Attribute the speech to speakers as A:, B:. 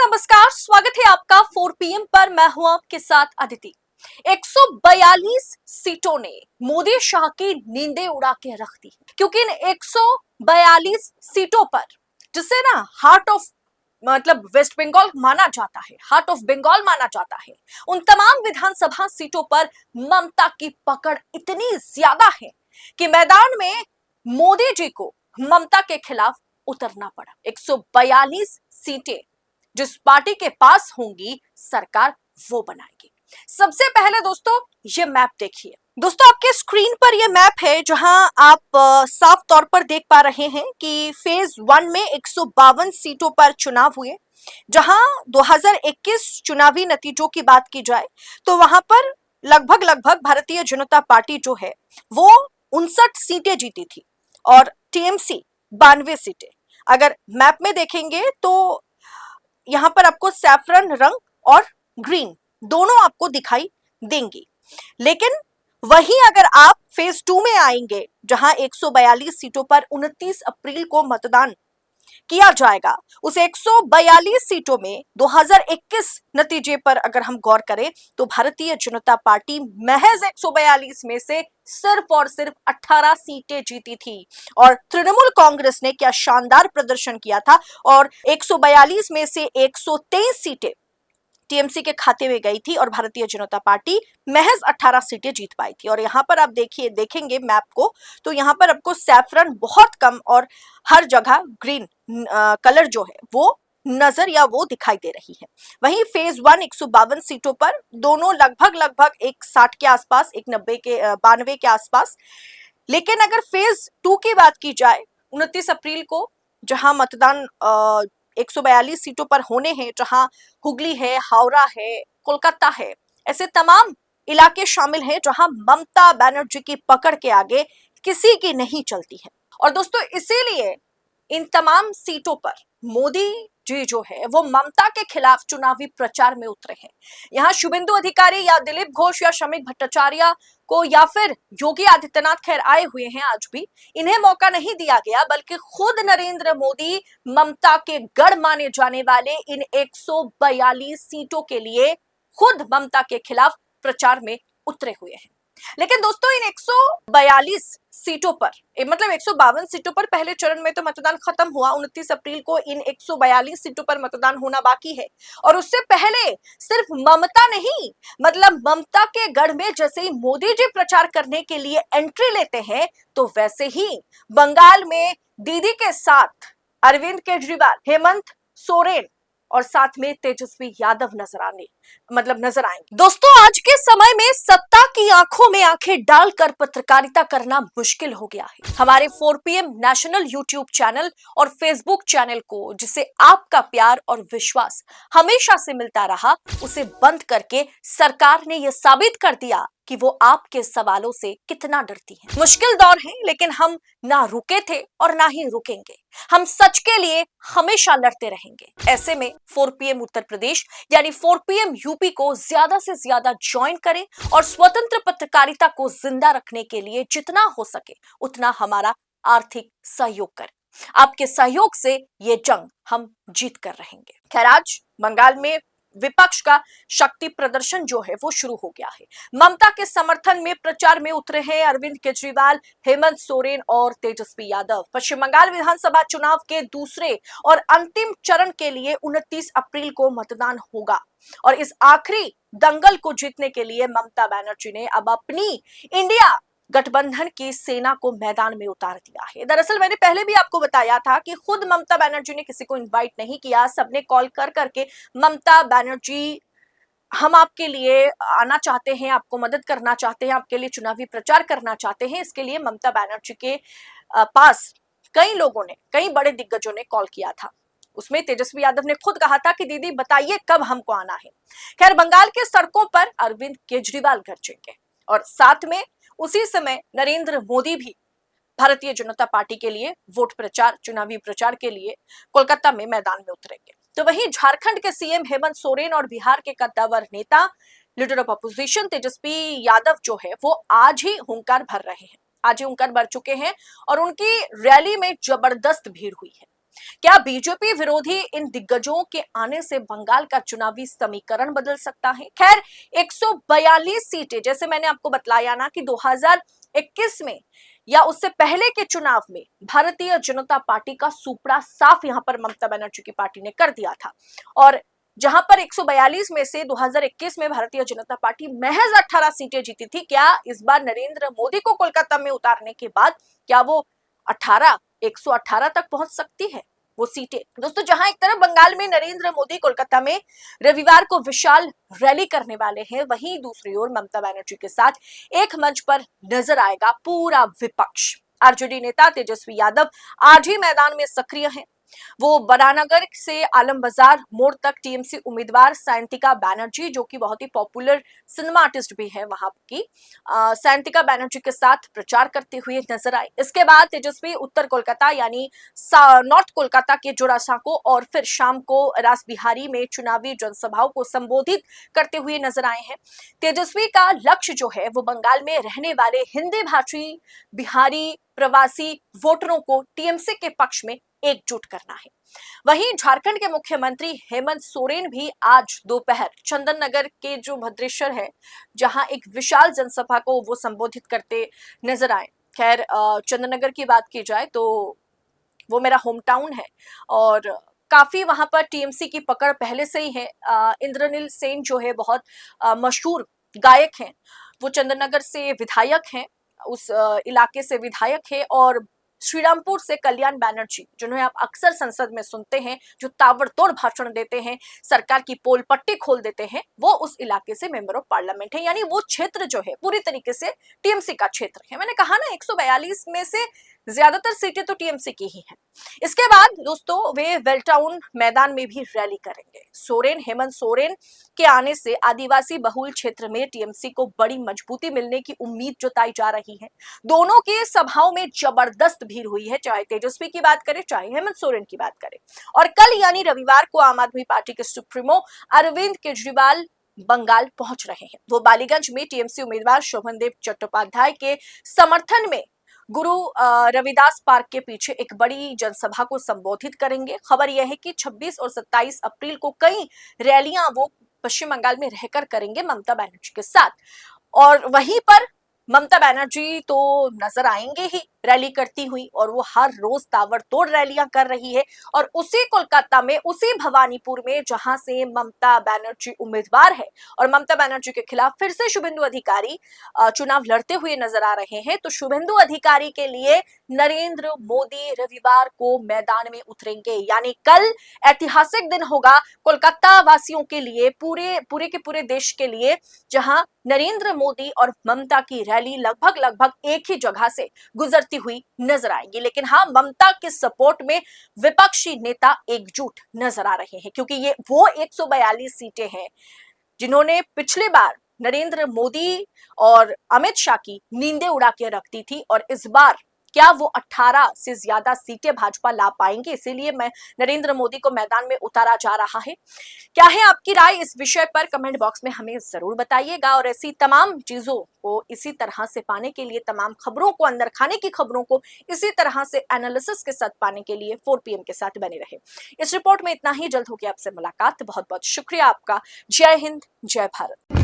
A: नमस्कार, स्वागत है आपका 4 पीएम पर। मैं हूं आपके साथ अदिति। 142 सीटों ने मोदी शाह की नींदें उड़ा के रख दी, क्योंकि इन 142 सीटों पर, जिसे ना हार्ट ऑफ मतलब वेस्ट बंगाल माना जाता है, हार्ट ऑफ बंगाल माना जाता है, उन तमाम विधानसभा सीटों पर ममता की पकड़ इतनी ज्यादा है कि मैदान में मोदी जी को ममता के खिलाफ उतरना पड़ा। 142 सीटें जिस पार्टी के पास होंगी, सरकार वो बनाएगी। सबसे पहले दोस्तों ये मैप देखिए। दोस्तों आपके स्क्रीन पर ये मैप है, जहां आप साफ तौर पर देख पा रहे हैं कि फेज 1 में 152 सीटों पर चुनाव हुए। जहां 2021 चुनावी नतीजों की बात की जाए तो वहां पर लगभग भारतीय जनता पार्टी जो है वो 59 सीटें जीती थी और टीएमसी 92 सीटें। अगर मैप में देखेंगे तो यहां पर आपको सैफरन रंग और ग्रीन दोनों आपको दिखाई देंगी। लेकिन वहीं अगर आप फेज 2 में आएंगे, जहां 142 सीटों पर 29 अप्रैल को मतदान किया जाएगा, उस 142 सीटों में 2021 नतीजे पर अगर हम गौर करें तो भारतीय जनता पार्टी महज 142 में से सिर्फ और सिर्फ 18 सीटें जीती थी। और तृणमूल कांग्रेस ने क्या शानदार प्रदर्शन किया था और 142 में से 123 सीटें टीएमसी के खाते में गई थी और भारतीय जनता पार्टी महज 18 सीटें जीत पाई थी। और यहां पर आप देखेंगे मैप को, तो यहां पर आपको सैफरन बहुत कम और हर जगह ग्रीन कलर जो है वो नजर या वो दिखाई दे रही है। वहीं फेज 1 152 सीटों पर दोनों लगभग एक 60 के आसपास, एक 90 के 92 के आसपास। लेकिन अगर फेज 2 की बात की जाए 29 अप्रैल को, जहां मतदान 142 सीटों पर होने हैं, जहां हुगली है, हावड़ा है, कोलकाता है, ऐसे तमाम इलाके शामिल हैं जहां ममता बनर्जी की पकड़ के आगे किसी की नहीं चलती है। और दोस्तों इसीलिए इन तमाम सीटों पर मोदी जी जो है वो ममता के खिलाफ चुनावी प्रचार में उतरे हैं। यहाँ शुभेंदु अधिकारी या दिलीप घोष या शमीक भट्टाचार्य को या फिर योगी आदित्यनाथ खैर आए हुए हैं, आज भी इन्हें मौका नहीं दिया गया, बल्कि खुद नरेंद्र मोदी ममता के गढ़ माने जाने वाले इन 142 सीटों के लिए खुद ममता के खिलाफ प्रचार में उतरे हुए हैं। लेकिन दोस्तों इन 142 सीटों पर, मतलब 152 सीटों पर पहले चरण में तो मतदान खत्म हुआ। 29 अप्रैल को इन 142 सीटों पर मतदान होना बाकी है। और उससे पहले सिर्फ ममता नहीं, मतलब ममता के गढ़ में जैसे ही मोदी जी प्रचार करने के लिए एंट्री लेते हैं, तो वैसे ही बंगाल में दीदी के साथ अरविंद केजरीवाल, हेमंत सोरेन और साथ में तेजस्वी यादव नजर आएंगे। दोस्तों आज के समय में सत्ता की आंखों में आंखें डालकर पत्रकारिता करना मुश्किल हो गया है। हमारे 4 पीएम नेशनल यूट्यूब चैनल और फेसबुक चैनल को, जिसे आपका प्यार और विश्वास हमेशा से मिलता रहा, उसे बंद करके सरकार ने यह साबित कर दिया कि वो आपके सवालों से कितना डरती है। मुश्किल दौर है, लेकिन हम ना रुके थे और ना ही रुकेंगे। हम सच के लिए हमेशा लड़ते रहेंगे। ऐसे में 4 पीएम उत्तर प्रदेश यानी 4 पीएम यूपी को ज्यादा से ज्यादा ज्वाइन करें और स्वतंत्र पत्रकारिता को जिंदा रखने के लिए जितना हो सके उतना हमारा आर्थिक सहयोग करें। आपके सहयोग से ये जंग हम जीत कर रहेंगे। खैर आज बंगाल में विपक्ष का शक्ति प्रदर्शन जो है वो शुरू हो गया है। ममता के समर्थन में प्रचार में उतरे हैं अरविंद केजरीवाल, हेमंत सोरेन और तेजस्वी यादव। पश्चिम बंगाल विधानसभा चुनाव के दूसरे और अंतिम चरण के लिए 29 अप्रैल को मतदान होगा और इस आखिरी दंगल को जीतने के लिए ममता बनर्जी ने अब अपनी इंडिया गठबंधन की सेना को मैदान में उतार दिया है। दरअसल मैंने पहले भी आपको बताया था कि खुद ममता बनर्जी ने किसी को इनवाइट नहीं किया, सबने कॉल कर करके ममता बनर्जी हम आपके लिए आना चाहते हैं, आपको मदद करना चाहते हैं, आपके लिए चुनावी प्रचार करना चाहते हैं। इसके लिए ममता बनर्जी के पास कई लोगों ने, कई बड़े दिग्गजों ने कॉल किया था। उसमें तेजस्वी यादव ने खुद कहा था कि दीदी बताइए कब हमको आना है। खैर बंगाल के सड़कों पर अरविंद केजरीवाल गरजेंगे और साथ में उसी समय नरेंद्र मोदी भी भारतीय जनता पार्टी के लिए वोट प्रचार, चुनावी प्रचार के लिए कोलकाता में मैदान में उतरेंगे। तो वहीं झारखंड के सीएम हेमंत सोरेन और बिहार के कद्दावर नेता, leader of opposition Tejashwi Yadav जो है वो आज ही हुंकार भर रहे हैं, आज ही हुंकार भर चुके हैं और उनकी रैली में जबरदस्त भीड़ हुई है। क्या बीजेपी विरोधी इन दिग्गजों के आने से बंगाल का चुनावी समीकरण बदल सकता है? खैर, 142 सीटें, जैसे मैंने आपको बतलाया ना कि 2021 में या उससे पहले के चुनाव में भारतीय जनता पार्टी का सुपड़ा साफ यहां पर ममता बनर्जी की पार्टी ने कर दिया था। और जहां पर 142 में से 2021 में भारतीय जनता पार्टी महज 18 सीटें जीती थी, क्या इस बार नरेंद्र मोदी को कोलकाता में उतारने के बाद क्या वो 118 तक पहुंच सकती है वो सीटें? दोस्तों, जहां एक तरफ बंगाल में नरेंद्र मोदी कोलकाता में रविवार को विशाल रैली करने वाले हैं, वहीं दूसरी ओर ममता बनर्जी के साथ एक मंच पर नजर आएगा पूरा विपक्ष। आरजेडी नेता तेजस्वी यादव आज ही मैदान में सक्रिय हैं। वो बड़ानगर से आलम बाजार मोड़ तक टीएमसी उम्मीदवार सायंतिका बैनर्जी, जो कि बहुत ही पॉपुलर सिनेमा आर्टिस्ट भी है वहां की, सायंतिका बैनर्जी के साथ प्रचार करते हुए नजर आए। इसके बाद तेजस्वी उत्तर कोलकाता यानी नॉर्थ कोलकाता के जोरासांको और फिर शाम को रासबिहारी में चुनावी जनसभाओं को संबोधित करते हुए नजर आए हैं। तेजस्वी का लक्ष्य जो है वो बंगाल में रहने वाले हिंदी भाषी बिहारी प्रवासी वोटरों को टीएमसी के पक्ष में एकजुट करना है। वहीं झारखंड के मुख्यमंत्री हेमंत सोरेन भी आज दोपहर चंदन नगर के जो भद्रेश्वर है, जहां एक विशाल जनसभा को वो संबोधित करते नजर आए। खैर, चंदन नगर की बात की जाए तो वो मेरा होम टाउन है और काफी वहां पर टीएमसी की पकड़ पहले से ही है। इंद्रनील सेन जो है बहुत मशहूर गायक हैं, वो चंदन नगर से विधायक हैं, उस इलाके से विधायक है। और श्रीरामपुर से कल्याण बैनर्जी, जिन्हें आप अक्सर संसद में सुनते हैं, जो ताबड़तोड़ भाषण देते हैं, सरकार की पोल पट्टी खोल देते हैं, वो उस इलाके से मेंबर ऑफ पार्लियामेंट है। यानी वो क्षेत्र जो है पूरी तरीके से टीएमसी का क्षेत्र है। मैंने कहा ना, 142 में से ज्यादातर सीटें तो टीएमसी की ही हैं। इसके बाद दोस्तों वे वेलटाउन मैदान में भी रैली करेंगे। हेमंत सोरेन के आने से आदिवासी बहुल क्षेत्र में टीएमसी को बड़ी मजबूती मिलने की उम्मीद जताई जा रही है। दोनों के सभाओं में जबरदस्त भीड़ हुई है, चाहे तेजस्वी की बात करें चाहे हेमंत सोरेन की बात करें। और कल यानी रविवार को आम आदमी पार्टी के सुप्रीमो अरविंद केजरीवाल बंगाल पहुंच रहे हैं। वो बालीगंज में टीएमसी उम्मीदवार शोभन देव चट्टोपाध्याय के समर्थन में गुरु रविदास पार्क के पीछे एक बड़ी जनसभा को संबोधित करेंगे। खबर यह है कि 26 और 27 अप्रैल को कई रैलियां वो पश्चिम बंगाल में रहकर करेंगे ममता बनर्जी के साथ। और वहीं पर ममता बनर्जी तो नजर आएंगे ही रैली करती हुई, और वो हर रोज ताबड़तोड़ रैलियां कर रही है। और उसी कोलकाता में, उसी भवानीपुर में, जहां से ममता बनर्जी उम्मीदवार है और ममता बनर्जी के खिलाफ फिर से शुभेंदु अधिकारी चुनाव लड़ते हुए नजर आ रहे हैं, तो शुभेंदु अधिकारी के लिए नरेंद्र मोदी रविवार को मैदान में उतरेंगे। यानी कल ऐतिहासिक दिन होगा कोलकाता वासियों के लिए, पूरे के पूरे देश के लिए, जहां नरेंद्र मोदी और ममता की रैली लगभग एक ही जगह से गुजरती हुई नजर आएंगी। लेकिन हाँ, ममता के सपोर्ट में विपक्षी नेता एकजुट नजर आ रहे हैं, क्योंकि ये वो 142 सीटें हैं जिन्होंने पिछले बार नरेंद्र मोदी और अमित शाह की नींदें उड़ा के रख दी थी। और इस बार क्या वो 18 से ज्यादा सीटें भाजपा ला पाएंगे? इसीलिए मैं नरेंद्र मोदी को मैदान में उतारा जा रहा है। क्या है आपकी राय इस विषय पर? कमेंट बॉक्स में हमें जरूर बताइएगा। और ऐसी तमाम चीजों को इसी तरह से पाने के लिए, तमाम खबरों को, अंदर खाने की खबरों को इसी तरह से एनालिसिस के साथ पाने के लिए 4 PM के साथ बने रहे। इस रिपोर्ट में इतना ही। जल्द होगी आपसे मुलाकात। बहुत बहुत शुक्रिया आपका। जय हिंद, जय भारत।